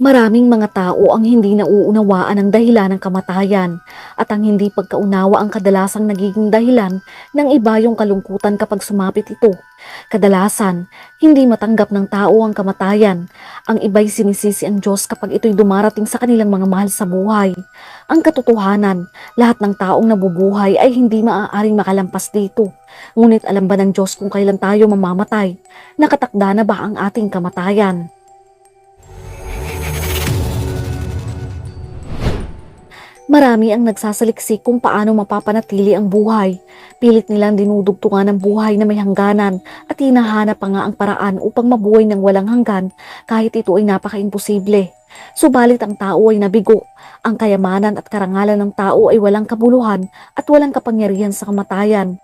Maraming mga tao ang hindi nauunawaan ang dahilan ng kamatayan at ang hindi pagkaunawa ang kadalasang nagiging dahilan ng iba yung kalungkutan kapag sumapit ito. Kadalasan, hindi matanggap ng tao ang kamatayan. Ang iba'y sinisisi ang Diyos kapag ito'y dumarating sa kanilang mga mahal sa buhay. Ang katotohanan, lahat ng taong nabubuhay ay hindi maaaring makalampas dito. Ngunit alam ba ng Diyos kung kailan tayo mamamatay? Nakatakda na ba ang ating kamatayan? Marami ang nagsasaliksik kung paano mapapanatili ang buhay. Pilit nilang dinudugtungan ang buhay na may hangganan at hinahanap pa nga ang paraan upang mabuhay ng walang hanggan kahit ito ay napaka-imposible. Subalit ang tao ay nabigo. Ang kayamanan at karangalan ng tao ay walang kabuluhan at walang kapangyarihan sa kamatayan.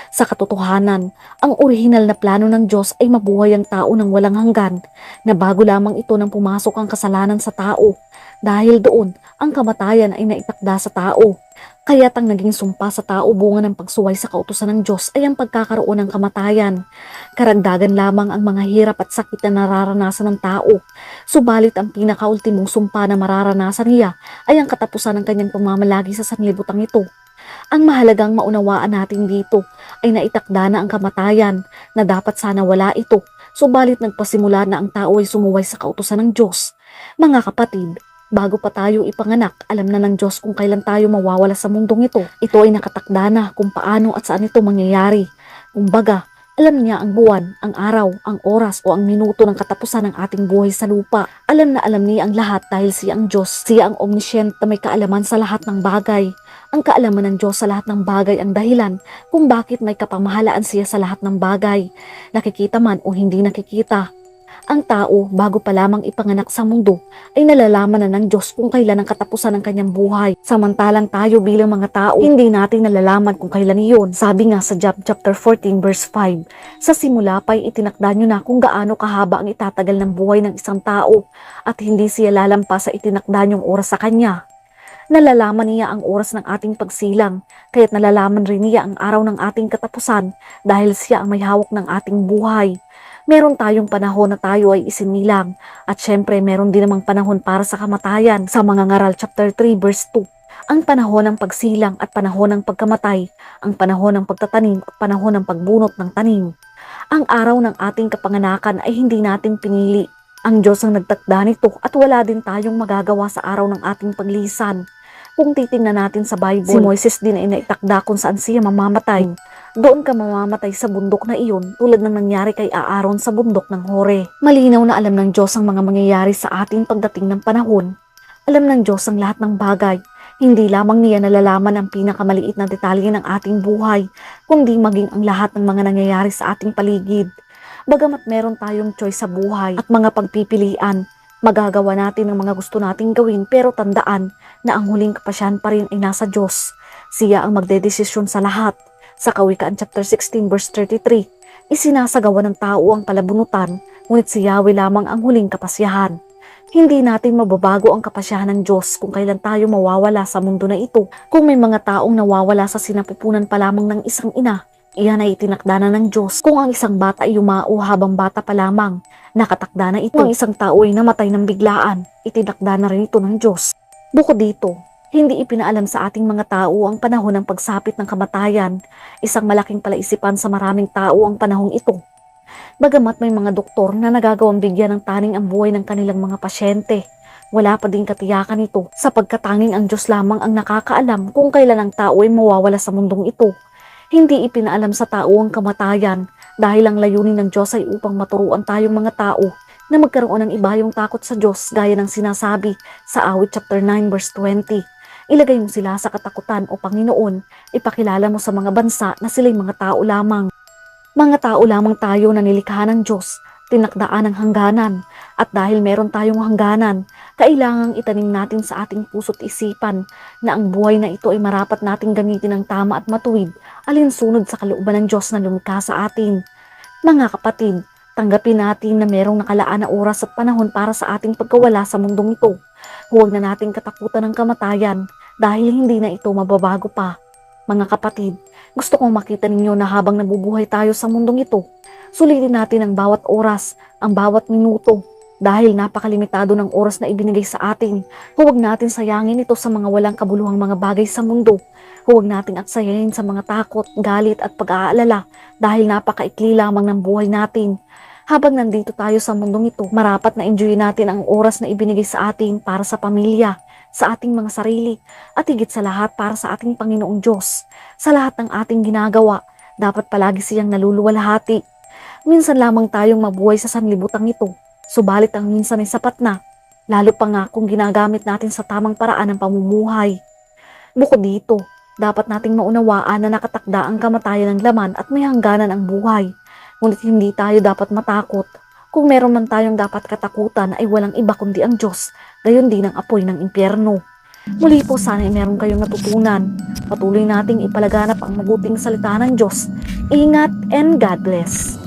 Sa katotohanan, ang orihinal na plano ng Diyos ay mabuhay ang tao ng walang hanggan na bago lamang ito nang pumasok ang kasalanan sa tao. Dahil doon, ang kamatayan ay naitakda sa tao. Kaya't ang naging sumpa sa tao bunga ng pagsuway sa kautusan ng Diyos ay ang pagkakaroon ng kamatayan. Karagdagan lamang ang mga hirap at sakit na nararanasan ng tao. Subalit ang pinakaultimong sumpa na mararanasan niya ay ang katapusan ng kanyang pamamalagi sa sanlibutan ito. Ang mahalagang maunawaan natin dito ay naitakda na ang kamatayan na dapat sana wala ito. Subalit nagpasimula na ang tao ay sumuway sa kautusan ng Diyos. Mga kapatid, bago pa tayo ipanganak, alam na ng Diyos kung kailan tayo mawawala sa mundong ito. Ito ay nakatakda na kung paano at saan ito mangyayari. Kumbaga, alam niya ang buwan, ang araw, ang oras o ang minuto ng katapusan ng ating buhay sa lupa. Alam na alam niya ang lahat dahil siya ang Diyos. Siya ang omniscient na may kaalaman sa lahat ng bagay. Ang kaalaman ng Diyos sa lahat ng bagay ang dahilan kung bakit may kapamahalaan siya sa lahat ng bagay. Nakikita man o hindi nakikita. Ang tao, bago pa lamang ipanganak sa mundo, ay nalalaman na ng Diyos kung kailan ang katapusan ng kanyang buhay. Samantalang tayo bilang mga tao, hindi natin nalalaman kung kailan iyon. Sabi nga sa Job chapter 14 verse 5, sa simula pa'y itinakda nyo na kung gaano kahaba ang itatagal ng buhay ng isang tao at hindi siya lalampas sa itinakda nyong oras sa kanya. Nalalaman niya ang oras ng ating pagsilang, kaya't nalalaman rin niya ang araw ng ating katapusan dahil siya ang may hawak ng ating buhay. Meron tayong panahon na tayo ay isinilang at syempre meron din namang panahon para sa kamatayan sa mga ngaral chapter 3 verse 2. Ang panahon ng pagsilang at panahon ng pagkamatay, ang panahon ng pagtatanim at panahon ng pagbunot ng tanim. Ang araw ng ating kapanganakan ay hindi natin pinili. Ang Diyos ang nagtakda nito at wala din tayong magagawa sa araw ng ating paglisan. Kung titingnan natin sa Bible, si Moises din ay naitakda kung saan siya mamamatay. Doon ka mamamatay sa bundok na iyon tulad ng nangyari kay Aaron sa bundok ng Hore. Malinaw na alam ng Diyos ang mga mangyayari sa ating pagdating ng panahon. Alam ng Diyos ang lahat ng bagay. Hindi lamang niya nalalaman ang pinakamaliit na detalye ng ating buhay, kundi maging ang lahat ng mga nangyayari sa ating paligid. Bagamat meron tayong choice sa buhay at mga pagpipilian, magagawa natin ang mga gusto nating gawin pero tandaan na ang huling kapasyahan pa rin ay nasa Diyos. Siya ang magdedesisyon sa lahat. Sa Kawikaan chapter 16 verse 33, isinasagawa ng tao ang palabunutan, ngunit si Yahweh lamang ang huling kapasyahan. Hindi natin mababago ang kapasyahan ng Diyos kung kailan tayo mawawala sa mundo na ito. Kung may mga taong nawawala sa sinapupunan pa lamang ng isang ina, iyan ay itinakda na ng Diyos. Kung ang isang bata ay yumao habang bata pa lamang, nakatakda na ito. Kung ang isang tao ay namatay ng biglaan, itinakda na rin ito ng Diyos. Bukod dito, hindi ipinaalam sa ating mga tao ang panahon ng pagsapit ng kamatayan. Isang malaking palaisipan sa maraming tao ang panahong ito. Bagamat may mga doktor na nagagawang bigyan ng taning ang buhay ng kanilang mga pasyente, wala pa din katiyakan ito sapagkat tanging ang Diyos lamang ang nakakaalam kung kailan ang tao ay mawawala sa mundong ito. Hindi ipinaalam sa tao ang kamatayan dahil ang layunin ng Diyos ay upang maturuan tayong mga tao na magkaroon ng ibayong takot sa Diyos gaya ng sinasabi sa Awit chapter 9 verse 20. Ilagay mo sila sa katakutan o Panginoon, ipakilala mo sa mga bansa na sila'y mga tao lamang. Mga tao lamang tayo na nilikha ng Diyos, tinakdaan ng hangganan, at dahil meron tayong hangganan, kailangang itanim natin sa ating puso't isipan na ang buhay na ito ay marapat nating gamitin ng tama at matuwid, alinsunod sa kalooban ng Diyos na lumikha sa atin. Mga kapatid, tanggapin natin na merong nakalaan na oras at panahon para sa ating pagkawala sa mundong ito. Huwag na nating katakutan ng kamatayan dahil hindi na ito mababago pa. Mga kapatid, gusto kong makita ninyo na habang nabubuhay tayo sa mundong ito, sulitin natin ang bawat oras, ang bawat minuto. Dahil napakalimitado ng oras na ibinigay sa atin, huwag natin sayangin ito sa mga walang kabuluhang mga bagay sa mundo. Huwag nating aksayahin sa mga takot, galit at pag-aalala dahil napakaikli lamang ng buhay natin. Habang nandito tayo sa mundong ito, marapat na enjoy natin ang oras na ibinigay sa atin para sa pamilya, sa ating mga sarili, at higit sa lahat para sa ating Panginoong Diyos. Sa lahat ng ating ginagawa, dapat palagi siyang naluluwalhati. Minsan lamang tayong mabuhay sa sanlibutan ito, subalit ang minsan ay sapat na, lalo pa nga kung ginagamit natin sa tamang paraan ng pamumuhay. Bukod dito, dapat nating maunawaan na nakatakda ang kamatayan ng laman at may hangganan ang buhay. Ngunit hindi tayo dapat matakot. Kung meron man tayong dapat katakutan ay walang iba kundi ang Diyos, gayon din ang apoy ng impyerno. Muli po sana ay meron kayong natutunan. Patuloy nating ipalaganap ang mabuting salita ng Diyos. Ingat and God bless.